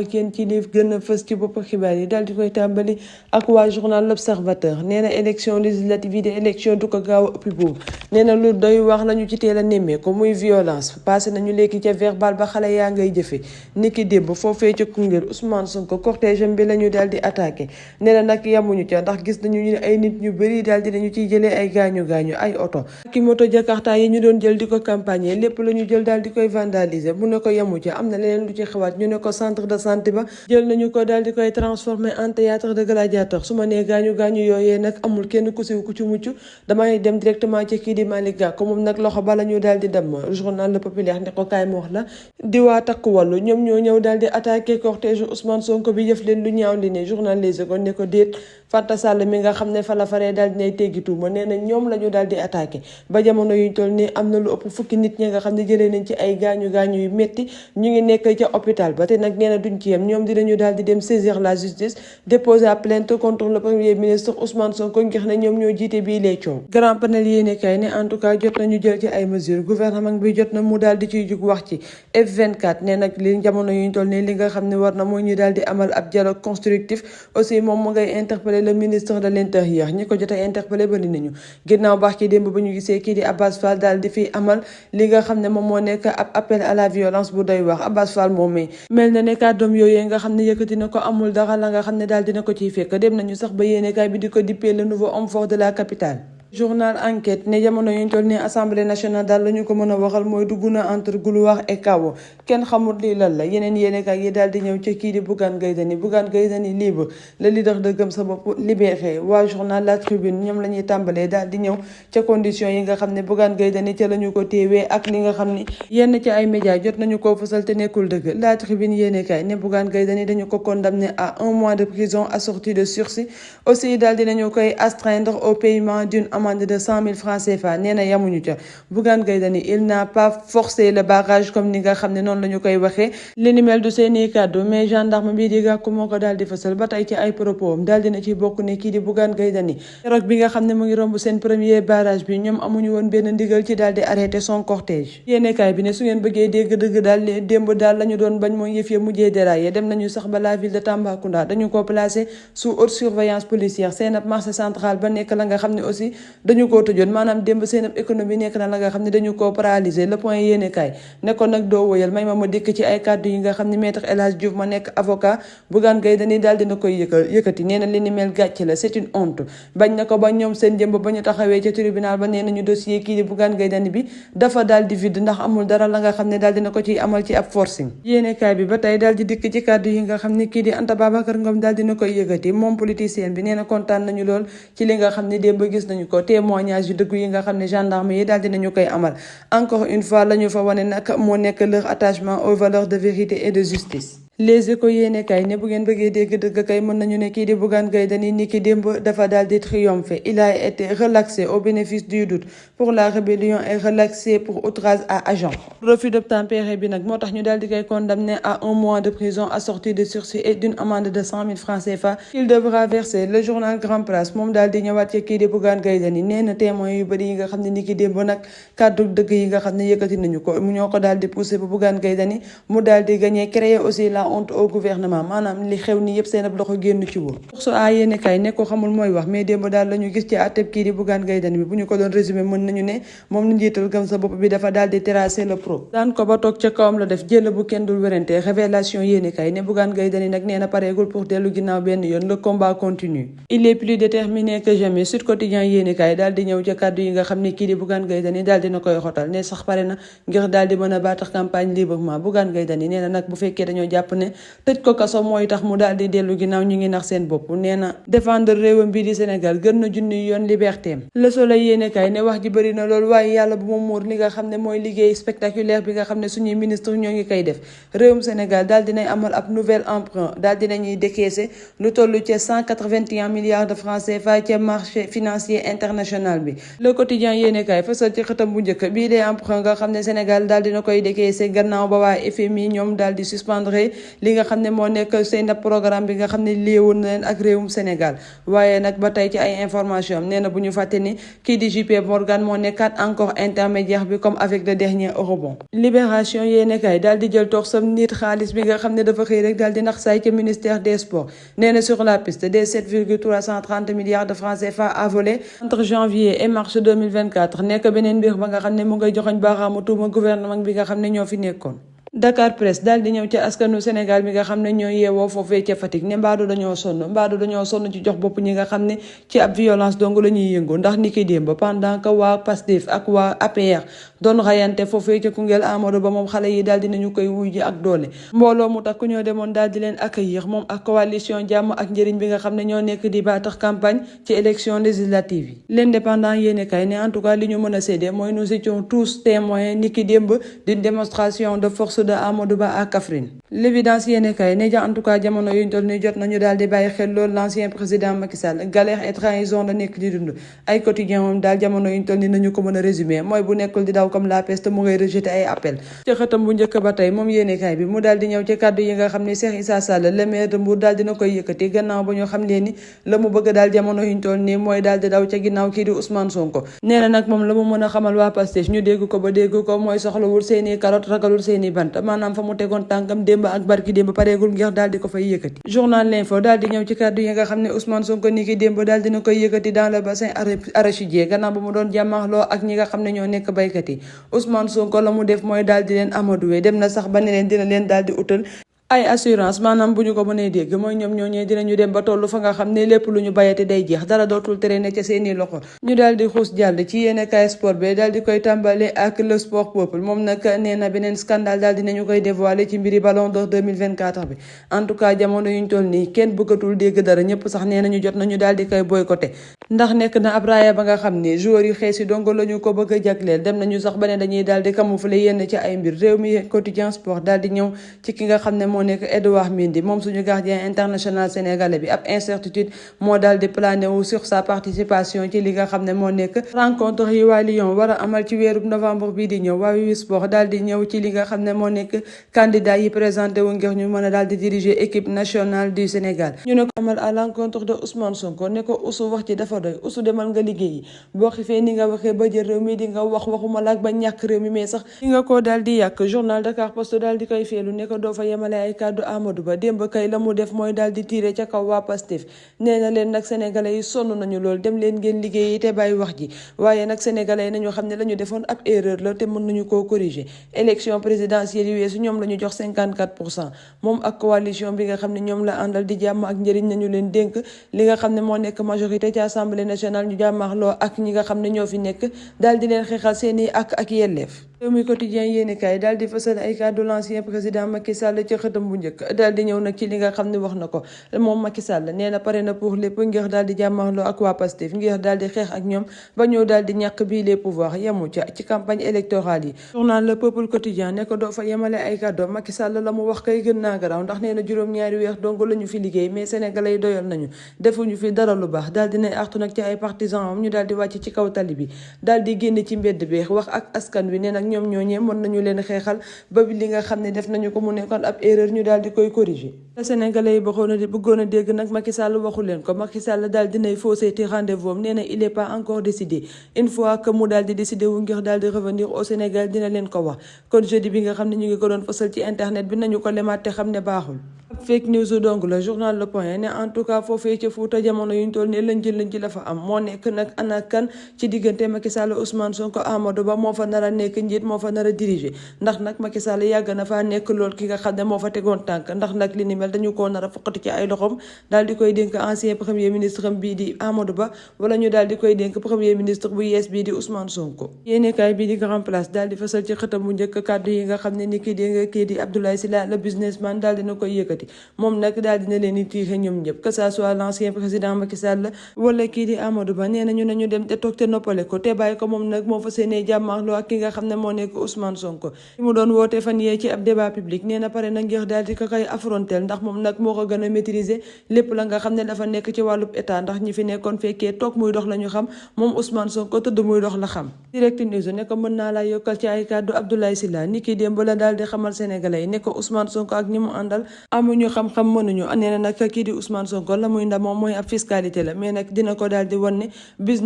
kenn ci li gën a fës ci bopp xibaar yi daal di koy tàmbali ak waa journal L'Observateur nee na élection législative yi de élection du ko gaaw a ëppi boobu nee na lu doy wax lañu ci teel a nemmee ko muy violence passé nañu léegi ca verbal ba xale yaa ngay jëfe niki démb foofee ca Koungheul Ousmane Sonko cortège bi la ñu daal di attaqué nee na nag yamuñu ca ndax gis nañu ñu ay nit ñu bëri daal di nañu ciy jëlee ay gaañu ay oto ki moto Jakarta yi ñu doon jël di ko campagne lépp la ñu jël daal di koy vandaliser mu ne ko yamu ca am na leneen lu ci xewaat ñu ne ko centre de santé ba jël nañu ko daal di koy transformé en théâtre de gladiateur su ma nee gaañu yooyee nag amul kenn ku ci mucc damay dem directement ci kii di Malick Gakou moom nag loxo ba la ñu daal di dem journal Le Populaire ne ko kaay ma wax la di waa takku wàllu ñoom ñoo ñëw daal di attaqué cortège Ousmane Sonko bi jëf leen lu ñaaw li ne journal Les Échos ne ko déet Fanta Sall mi nga xam ne fa la faree daal dinay teggi tuuma nee na ñoom la ñu daal di attaqué ba jamono yuñ toll nii am na lu ëpp fukki nit ñi nga xam ne jëlee nañ ci ay gaañu yu metti ñu ngi nekk ca hôpital ba te nag nee na duñ ci yem ñoom dinañu daal di dem saisir la justice déposer plainte contre le premier ministre Ousmane Sonko ngir ne ñoom ñoo jiite bii lay coow. grand panel yéene kay ne en tout cas jot nañu jël ci ay mesures gouvernement bi jot na mu daal di ciy jug wax ci F24 ne nag li jamono yuñ toll nii li nga xam ne war na mooy ñu daal di amal ab dialogue constructif aussi moom mu ngay interpeller le ministre de l'intérieur ñi ko jot a interpeller bari nañu ginnaaw baax ki démb ba ñu gisee kii di Abass Fall daal di fi amal li nga xam ne moom moo nekk ab appel à la violence bu doy wax Abass Fall moom mel na ne kàddoom yooyee nga xam ne yëkkati na ko amul dara la nga xam ne daal dina ko ciy fekk dem nañu sax ba yéenekaay bi di ko dippee le nouveau homme fort de la capitale. journal enquête ne jamono yuñ toll ni assemblée nationale daal la ñu ko mën a waxal mooy dugg na entre guluwax et kawo kenn xamul lii lan la yeneen yéenekaay yi daal di ñëw ca kii di Bougane Gueye Dany libre le leader de Gëm Sa Bopp libéré waa journal La Tribune ñoom la ñuy tàmbalee daal di ñëw ca condition yi nga xam ne Bougane Gueye Dany ca la ñu ko téewee ak li nga xam ni yenn ci ay médias jot nañu koo fësal te nekkul dëgg La Tribune yéenekaay ne Bougane Gueye Dany dañu ko condamné à 1 mois de prison assorti de sursis aussi daal dinañu koy astreindre au paiement d'une amende de 100 000 francs CFA nee na yamuñu ca Bougane Gueye Dany il n'a pas forcé le barrage comme ni nga xam ne noonu la ñu koy waxee li ni mel du seeni kàddu mais gendarme bii di Gakou moo ko daal di fësal ba tey ci ay propos am daal dina ci bokk ne kii di Bougane Gueye Dany keroog bi nga xam ne mu ngi romb seen premier barrage bi ñoom amuñu woon benn ndigal ci daal di arrêté son cortège yéenekaay bi ne su ngeen bëggee dégg dëgg daal démb daal la ñu doon bañ mooy yëf ya mujjee déraillé dem nañu sax ba la ville de Tambacounda dañu ko placé sous haute surveillance policière seen ab marché central ba nekk la nga xam ne aussi dañu koo tëjoon maanaam démb seen ab économie nekk na la nga xam ne dañu koo paralysé le point yéenekaay ne ko nag doo woyal may ma dikk ci ay kàddu yi nga xam ne maître El Hadj Diouf ma nekk avocat Bougane Gueye Dany daal dina koy yëkkati nee na li ni mel gàcce la c'est une honte bañ na ko ba ñoom seen jëmb ba ñu taxawee ca tribunal ba nee nañu dossier kii di Bougane Gueye Dany bi dafa daal di vide ndax amul dara la nga xam ne daal dina ko ciy amal ci ab forcing yéenekaay bi ba tey daal di dikk ci kàddu yi nga xam ne kii di Anta Babacar Ngom daal dina koy yëkkati moom politicien bi nee na kontaan nañu lool ci li nga xam ne démb gis nañu ko témoignage yu dëggu yi nga xam ne gendarme yi daal dinañu koy amal encore une fois la ñu fa wane nag moo nekk leur attachement aux valeurs de vérité et de justice. Les Échos yéenekaay ne bu ngeen bëggee dégg dëgg kay mën nañu ne kii di Bougane Gueye Dany ni ki démb dafa daal di triompher il a été relaxé au bénéfice du doute pour la rébellion et relaxé pour outrage à agent refus d'obtempérer bi nag moo tax ñu daal di koy condamné à 1 mois de prison assorti de sursis et d'une amende de 100 000 francs CFA qu'il devra verser. Le journal Grand Place moom daal di ñëwaat ci kii di Bougane Gueye Dany nee na témoins yu bëri yi nga xam ne ni ki démb nag kàddu dëgg yi nga xam ne yëkkati nañu ko ñoo ko daal di poussé ba Bougane Gueye Dany mu daal di gagné créer aussi la honte au gouvernement maanaam li xew ni yëpp seen ab loxo génn ci woon su a yéene kay ne ko xamul mooy wax mais démb daal la ñu gis ci àtteb kii di Bougane Gueye Dany bi bu ñu ko doon résumé mën nañu ne moom la njiital Gëm Sa Bopp bi dafa daal di terrasser le pro daan ko ba toog ca kawam la def jël bu kenn dul werante révélation yéene kay ne Bougane Gueye Dany nag nee na pareegul pour dellu ginnaaw benn yoon le combat continue il est plus déterminé que jamais Sud Quotidien yéene kay daal di ñëw ca kàddu yi nga xam ne kii di Bougane Gueye Dany daal dina koy xotal ne sax pare na ngir daal di mën a baatax campagne librement Bougane Gueye Dany nee na nag bu fekkee dañoo jàpp ne tëj ko kaso mooy tax mu daal di dellu ginnaaw ñu ngi nax seen bopp nee na défendre réewam bii di Sénégal gën na junni yoon libertéem Le Soleil yéenekaay ne wax ji bëri na loolu waaye yàlla bu ma muur li nga xam ne mooy liggéey spectaculaire bi nga xam ne suñuy ministre ñoo ngi koy def réewum Sénégal daal dinay amal ab nouvel emprunt daal dinañuy décaisser lu toll ca 181 milliards de francs CFA ca marché financier international bi Le Quotidien yéenekaay fësal ci xëtam bu njëkk bii dee emprunt nga xam ne Sénégal daal dina koy décaisser gannaaw ba waa FMI ñoom daal di suspendre li nga xam ne moo nekk seen programme bi nga xam ne léewoon na leen ak réewum Sénégal. waaye nag ba tey ci ay information am nee na bu ñu fàtte ni kii di JP Morgan moo nekkaat encore intermédiaire bi comme avec le dernier eurobond. Libération yéene kay daal di jël toog sam nit xaalis bi nga xam ne dafa xëy rek daal di nax saay ca ministère des sports nee na sur la piste des 7,330 milliards de francs CFA à voler entre janvier et mars 2024 nekk beneen mbir ba nga xam ne mu ngay joxoñ baaxaamu tuuma gouvernement bi nga xam ne ñoo fi nekkoon. Dakar Presse daal di ñëw ci askanu Sénégal bi nga xam ne ñoo yeewoo foofee ca Fatick ne mbaadu dañoo sonn ci jox bopp ñi nga xam ne ci ab violence dong la ñuy yëngu ndax ni ki démb pendant que waa Pastef ak waa APR doon rayante foofee ca Koungheul Amadou Ba moom xale yi daal dinañu koy wuy ji ak doole mbooloo mu takku ñoo demoon daal di leen accueillir moom ak coalition jàmm ak njëriñ bi nga xam ne ñoo nekk di battre campagne ci élection législative yi. L'Indépendant yéene kay ne en tout cas li ñu mën a séddee mooy nous étions tous témoins ni ki démb d'une démonstration de force de Amadou Ba à Kaffrine. L'évidence yéene kay ne en tout cas jamono yuñ toll ni jot nañu daal di bàyyi xel loolu l'ancien président Macky Sall galère et trahison la nekk di dund ay quotidien moom daal jamono yuñ toll ni nañu ko mën a résumer mooy bu nekkul di daw comme la peste mu ngay rejeté ay appel ci xëtam bu njëkk ba tey moom yéene kay bi mu daal di ñëw ci kàddu yi nga xam ne Cheikh Issa Sall le maire de Mbour daal dina koy yëkkati gannaaw ba ñu xam leen ni la mu bëgg daal jamono yuñ toll nii mooy daal di daw ca ginnaaw kii di Ousmane Sonko nee na nag moom la mu mën a xamal waa Pastef ñu dégg ko ba dégg ko mooy soxlawul seeni carotte ragalul seeni bant maanaam fa mu tegoon tànkam démb ak barki démb pareegul ngir daal di ko fay yëkkati. Journal L'Info daal di ñëw ci kàddu yi nga xam ne Ousmane Sonko ni ki démb daal dina koy yëkkati dans le bassin arachidier gannaaw ba mu doon jàmmaarloo ak ñi nga xam ne ñoo nekk baykat yi Ousmane Sonko la mu def mooy daal di leen amadoué dem na sax ba ne leen dina leen daal di utal ay assurance maanaam bu ñu ko mënee dégg mooy ñoom ñooñee dinañu dem ba toll fa nga xam ne lépp lu ñu bayati day jeex dara dootul tere ne ca seeni loxo ñu daal di xuus jàll ci yéene kaay sport bi daal di koy tàmbale ak le sport peuple moom nag nee na beneen scandale daal dinañu koy dévoiler ci mbiri ballon d'or 2024 bi en tout cas jamono yuñ toll nii kenn bëggatul dégg dara ñëpp sax nee nañu jot nañu daal di koy boycotté ndax nekk na ab raaya ba nga xam ne joueurs yu xees yi dong lañu ko bëgg a jagleel dem nañu sax ba ne dañuy daal di camoufler yenn ci ay mbir réew mi quotidien sport daal di ñëw ci ki nga xam ne moo nekk Edouard Mendy moom suñu gardien international sénégalais bi ab incertitude moo daal di plané wu sur sa participation ci li nga xam ne moo nekk rencontre yi waa Lyon war a amal ci weeru novembre bii di ñëw waa Wiwi Sport daal di ñëw ci li nga xam ne moo nekk candidat yi présenté wu ngir ñu mën a daal di diriger équipe nationale du Sénégal ñu ne ko amal à l'encontre de Ousmane Sonko ne ko usu wax ci dafa doy usu demal nga liggéeyi boo xifee ni nga waxee ba jël réew mi di nga waxuma laak ba ñàkk réew mi mais sax di nga ko daal di yàq journal Dakar Post daal di koy feelu ne ko doo fa yemale ay kàddu Amadou Ba démb kay la mu def mooy daal di tiire ca kaw waa Pastef nee na leen nag sénégalais yi sonn nañu lool dem leen ngeen liggéeyi te bàyyi wax ji waaye nag sénégalais yi nañu xam ne la ñu defoon ab erreur la te mën nañu koo corriger élection présidentielle yu weesu ñoom la ñu jox 54% moom ak coalition bi nga xam ne ñoom la àndal di jàmm ak njëriñ nañu leen dénk li nga xam ne moo nekk majorité ci assemblée nationale ñu jàmmaarloo ak ñi nga xam ne ñoo fi nekk daal di leen xeexal seeni ak yelleef réew mi quotidien yéeni kaay daal di fësal ay kàddu l'ancien président Macky Sall ci xëtam bu njëkk daal di ñëw nag ci li nga xam ne wax na ko moom Macky Sall nee na pare na pour lépp ngir daal di jàmmarloo ak waa Pastef ngir daal di xeex ak ñoom ba ñëw daal di ñàkk bii les pouvoirs yemu ca ci campagne électorale yi journal Le Peuple quotidien ne ko doo fa yemale ay kàddu Macky Sall la mu wax kay gën naa garaaw ndax nee na juróom-ñaari weer dong la ñu fi liggéey mais sénégalais yi doyal nañu defuñu fi dara lu baax daal dina artu nag ci ay partisans am ñu daal di wàcc ci kaw tali bi daal di génn ci mbedd bi wax ak askan wi ne nag ñoom ñooñee mën nañu leen xeexal ba li nga xam ne def nañu ko mu nekkoon ab erreur ñu daal di koy corriger sénégalais yi bëggoon a dégg nag Macky Sall waxu leen ko Macky Sall daal dinay faussé ci rendez-vous am nee na il est pas encore décidé une fois que mu daal di décidé wu ngir daal di revenir au Sénégal dina leen ko wax kon jeudi bi nga xam ne ñu ngi ko doon fësal ci internet bi nañu ko lemaat te xam ne baaxul fake news donc la journal Le Point ne en tout cas foofee ca Fuuta jamono yuñ toll ne lënj la fa am moo nekk nag ana kan ci diggante Macky Sall Ousmane Sonko Amadou Ba moo fa nar a nekk njiit moo fa nar a diriger ndax nag Macky Sall yàgg na faa nekk lool ki nga xam ne moo fa tegoon tànk ndax nag li ni mel dañu koo nar a foqati ci ay loxoom daal di koy dénk ancien premier ministre am bii di Amadou Ba wala ñu daal di koy dénk premier ministre bu yees bii di Ousmane Sonko yéenekaay bii di Grand Place daal di fasal ci xëtam bu njëkk kàddu yi nga xam ne ni kii di Abdoulaye Sylla le businessman daal dina koy yëkkati seeti moom nag daal dina leen di tiixe ñoom ñëpp que ça soit l'ancien président Macky Sall wala kii di Amadou Ba nee nañu nañu dem te toog te noppale ko te bàyyi ko moom nag moo fa seenee jàmmaarloo ak ki nga xam ne moo nekk Ousmane Sonko mu doon woote fan yee ci ab débat public nee na pare na ngir daal di ko koy affronter ndax moom nag moo ko gën a maîtriser lépp la nga xam ne dafa nekk ci wàllub état ndax ñi fi nekkoon fekkee toog muy dox la ñu xam moom Ousmane Sonko tëdd muy dox la xam. Direct News ne ko mën naa laa yokkal ci ay kàddu Abdoulaye Sylla ni ki démb la daal di xamal sénégalais yi ne ko Ousmane Sonko ak ñi mu àndal amuñu xam-xam mënuñu nee na nag kii di Ousmane Sonko la muy ndam moom mooy ab fiscalité la mais nag dina ko daal di wan ne business